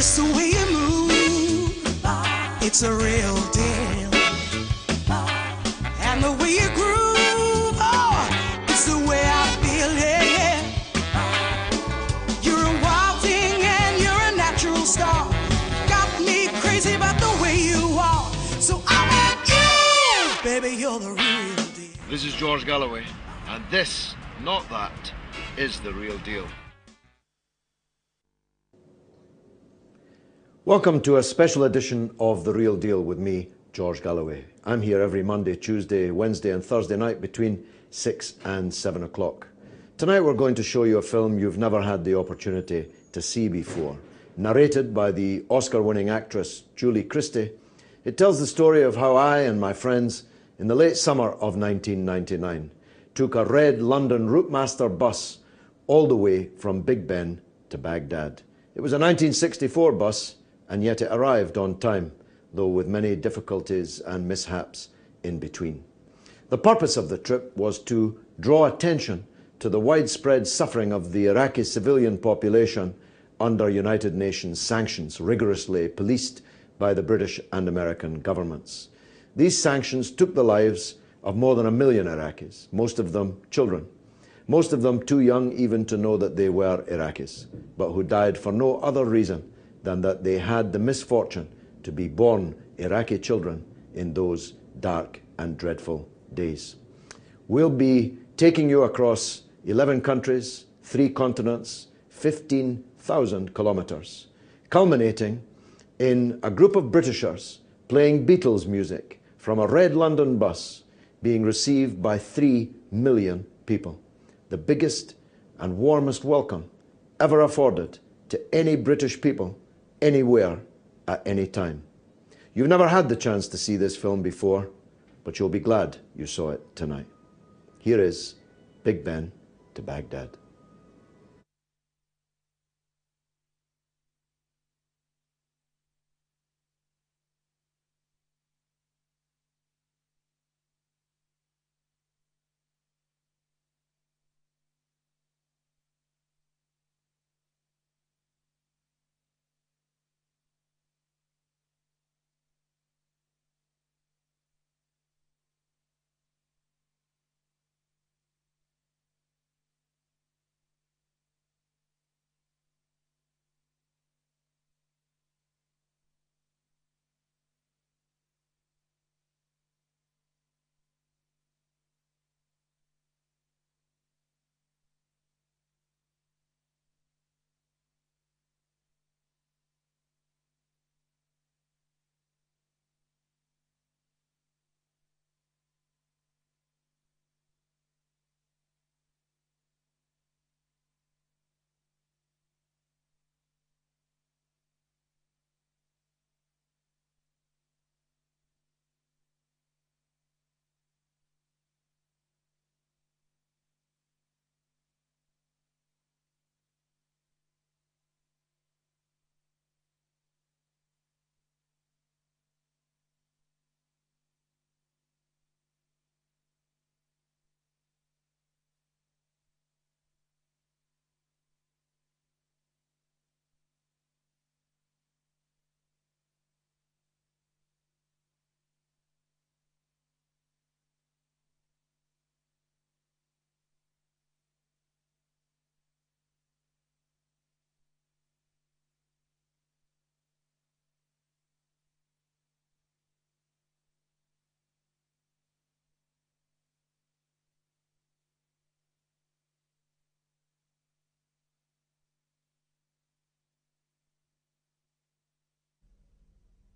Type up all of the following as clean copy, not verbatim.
Just the way you move, it's a real deal. And the way you groove, oh, it's the way I feel, yeah, yeah. You're a wild thing and you're a natural star. Got me crazy about the way you are. So I want you, baby, you're the real deal. This is George Galloway, and this, not that, is the real deal. Welcome to a special edition of The Real Deal with me, George Galloway. I'm here every Monday, Tuesday, Wednesday and Thursday night between 6 and 7 o'clock. Tonight we're going to show you a film you've never had the opportunity to see before. Narrated by the Oscar-winning actress Julie Christie, it tells the story of how I and my friends in the late summer of 1999 took a red London Routemaster bus all the way from Big Ben to Baghdad. It was a 1964 bus, and yet it arrived on time, though with many difficulties and mishaps in between. The purpose of the trip was to draw attention to the widespread suffering of the Iraqi civilian population under United Nations sanctions, rigorously policed by the British and American governments. These sanctions took the lives of more than 1 million Iraqis, most of them children, most of them too young even to know that they were Iraqis, but who died for no other reason than that they had the misfortune to be born Iraqi children in those dark and dreadful days. We'll be taking you across 11 countries, 3 continents, 15,000 kilometers, culminating in a group of Britishers playing Beatles music from a red London bus being received by 3 million people. The biggest and warmest welcome ever afforded to any British people anywhere at any time. You've never had the chance to see this film before, but you'll be glad you saw it tonight. Here is Big Ben to Baghdad.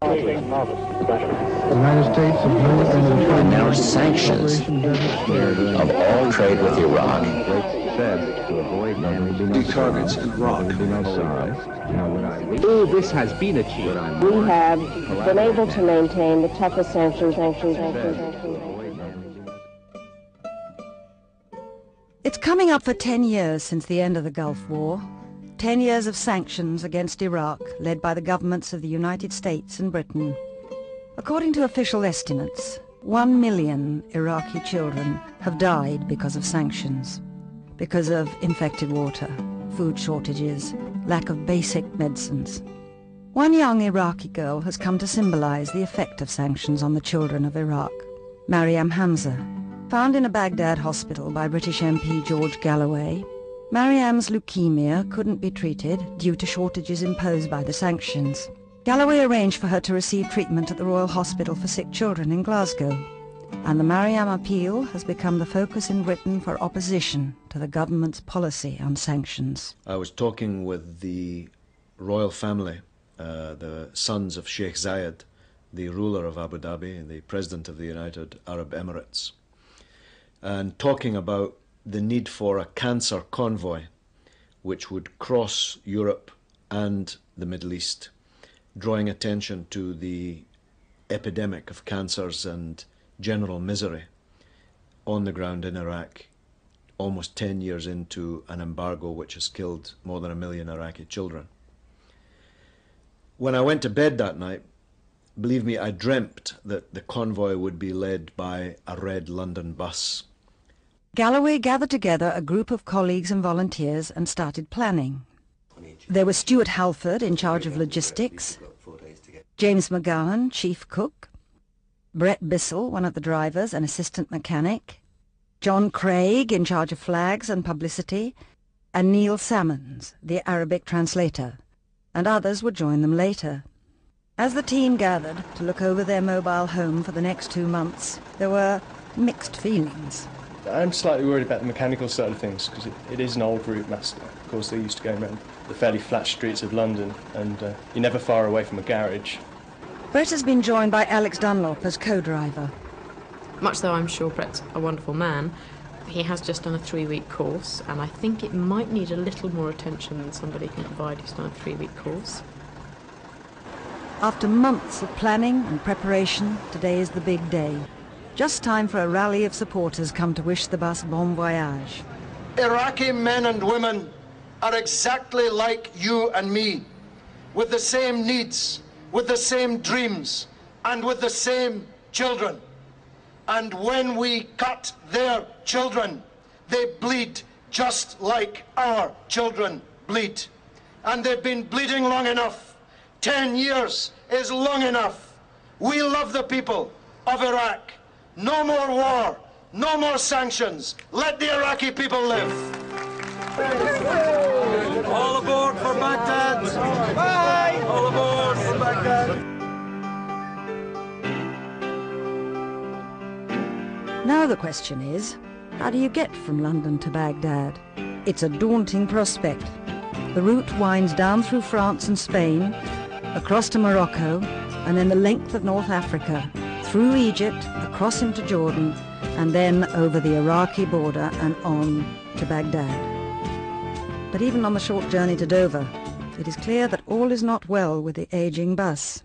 The United States have announced sanctions of all trade with Iraq. Big targets in Iraq. All this has been achieved. We have been able to maintain the toughest sanctions. It's coming up for 10 years since the end of the Gulf War. 10 years of sanctions against Iraq, led by the governments of the United States and Britain. According to official estimates, 1 million Iraqi children have died because of sanctions, because of infected water, food shortages, lack of basic medicines. One young Iraqi girl has come to symbolize the effect of sanctions on the children of Iraq. Mariam Hamza, found in a Baghdad hospital by British MP George Galloway. Mariam's leukemia couldn't be treated due to shortages imposed by the sanctions. Galloway arranged for her to receive treatment at the Royal Hospital for Sick Children in Glasgow. And the Mariam appeal has become the focus in Britain for opposition to the government's policy on sanctions. I was talking with the royal family, the sons of Sheikh Zayed, the ruler of Abu Dhabi and the president of the United Arab Emirates, and talking about the need for a cancer convoy which would cross Europe and the Middle East, drawing attention to the epidemic of cancers and general misery on the ground in Iraq, almost 10 years into an embargo which has killed more than 1 million Iraqi children. When I went to bed that night, believe me, I dreamt that the convoy would be led by a red London bus. Galloway gathered together a group of colleagues and volunteers and started planning. There was Stuart Halford in charge of logistics, James McGowan, chief cook, Brett Bissell, one of the drivers and assistant mechanic, John Craig in charge of flags and publicity, and Neil Salmons, the Arabic translator, and others would join them later. As the team gathered to look over their mobile home for the next 2 months, there were mixed feelings. I'm slightly worried about the mechanical side of things because it is an old route master. Of course, they used to go around the fairly flat streets of London, and you're never far away from a garage. Brett has been joined by Alex Dunlop as co-driver. Much though I'm sure Brett's a wonderful man, he has just done a 3-week course, and I think it might need a little more attention than somebody can provide who's done a 3-week course. After months of planning and preparation, today is the big day. Just time for a rally of supporters come to wish the bus bon voyage. Iraqi men and women are exactly like you and me, with the same needs, with the same dreams, and with the same children. And when we cut their children, they bleed just like our children bleed. And they've been bleeding long enough. 10 years is long enough. We love the people of Iraq. No more war, no more sanctions. Let the Iraqi people live. All aboard for Baghdad! Bye! All aboard for Baghdad! Now the question is, how do you get from London to Baghdad? It's a daunting prospect. The route winds down through France and Spain, across to Morocco, and then the length of North Africa, through Egypt, across into Jordan, and then over the Iraqi border and on to Baghdad. But even on the short journey to Dover, it is clear that all is not well with the aging bus.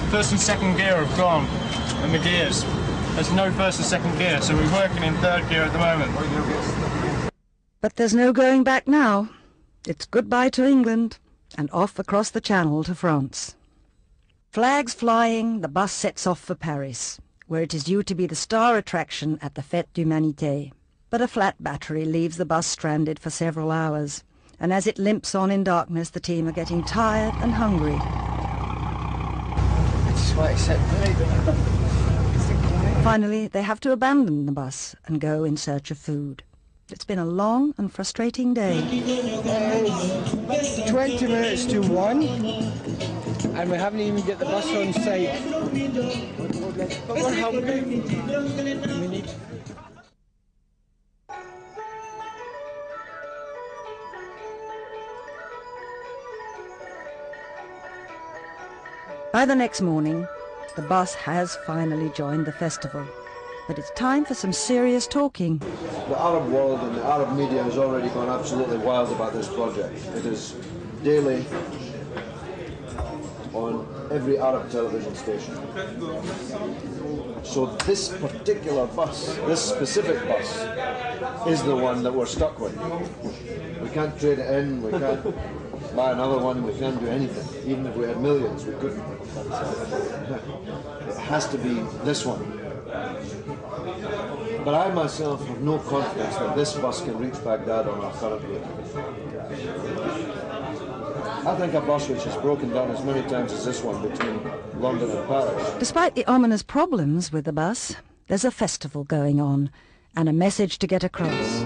First and second gear have gone, and the gears. There's no first and second gear, so we're working in third gear at the moment. But there's no going back now. It's goodbye to England, and off across the Channel to France. Flags flying, the bus sets off for Paris, where it is due to be the star attraction at the Fête d'Humanité. But a flat battery leaves the bus stranded for several hours, and as it limps on in darkness, the team are getting tired and hungry. Finally, they have to abandon the bus and go in search of food. It's been a long and frustrating day. 20 minutes to 1, and we haven't even got the bus on site. But we're hungry. We need... By the next morning, the bus has finally joined the festival. But it's time for some serious talking. The Arab world and the Arab media has already gone absolutely wild about this project. It is daily on every Arab television station. So this particular bus, this specific bus, is the one that we're stuck with. We can't trade it in, we can't buy another one, we can't do anything. Even if we had millions, we couldn't. It has to be this one. But I myself have no confidence that this bus can reach Baghdad on our current route. I think a bus which has broken down as many times as this one between London and Paris. Despite the ominous problems with the bus, there's a festival going on and a message to get across.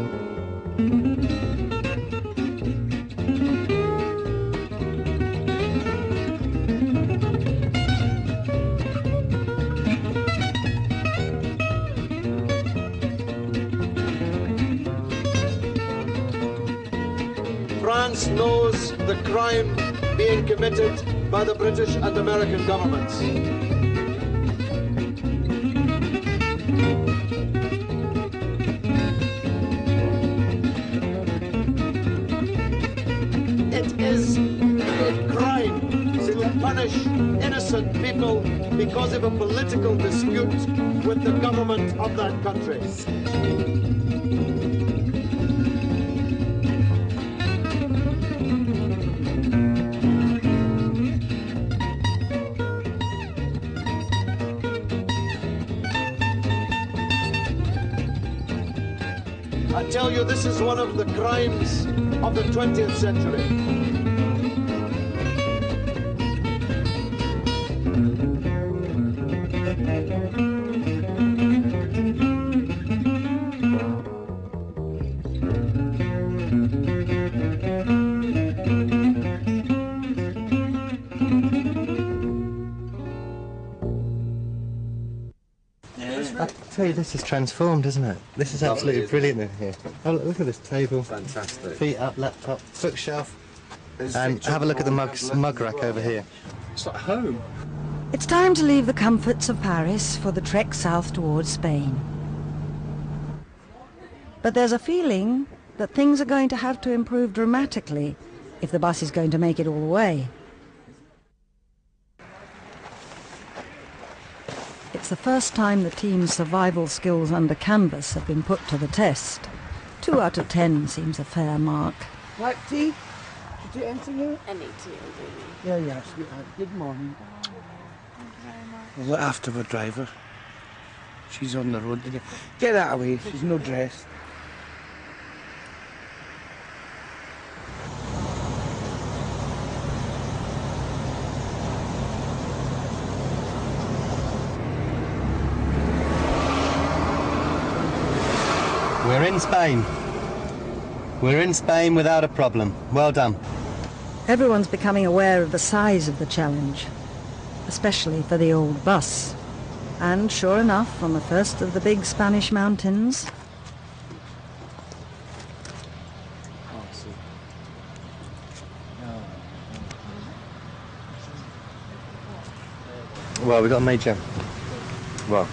France knows the crime being committed by the British and American governments. It is a crime to punish innocent people because of a political dispute with the government of that country. I tell you, this is one of the crimes of the 20th century. I tell you, this is transformed, isn't it? This is absolutely brilliant in here. Oh, look at this table. Fantastic. Feet up, laptop, bookshelf. And have a look at the mug rack over here. It's like home. It's time to leave the comforts of Paris for the trek south towards Spain. But there's a feeling that things are going to have to improve dramatically if the bus is going to make it all the way. It's the first time the team's survival skills under canvas have been put to the test. 2 out of 10 seems a fair mark. Black tea? Did you enter here? Any tea will do. Yeah, yes. Good morning. We'll look after the driver. She's on the road. Get that away. She's no dressed. We're in Spain. We're in Spain without a problem. Well done. Everyone's becoming aware of the size of the challenge, especially for the old bus. And sure enough, on the first of the big Spanish mountains, Well, we've got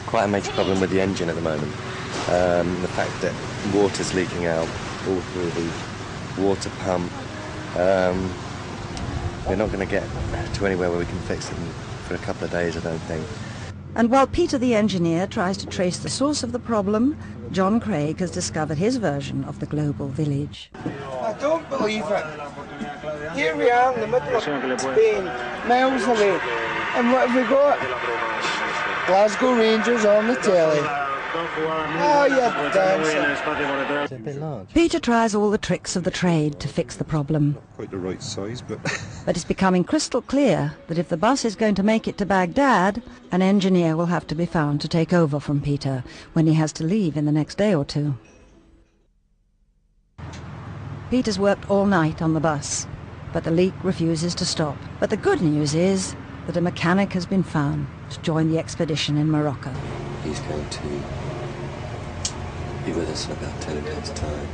quite a major problem with the engine at the moment. The fact that water's leaking out all through the water pump. We're not going to get to anywhere where we can fix it for a couple of days, I don't think. and while Peter the engineer tries to trace the source of the problem, John Craig has discovered his version of the global village. I don't believe it. Here we are in the middle of Spain, miles away, and what have we got? Glasgow Rangers on the telly. Oh, you're dancing. It's a bit large. Peter tries all the tricks of the trade to fix the problem. Quite the right size, but... But it's becoming crystal clear that if the bus is going to make it to Baghdad, an engineer will have to be found to take over from Peter when he has to leave in the next day or two. Peter's worked all night on the bus, but the leak refuses to stop. But the good news is that a mechanic has been found to join the expedition in Morocco. He's going to be with us in about 10 days' time.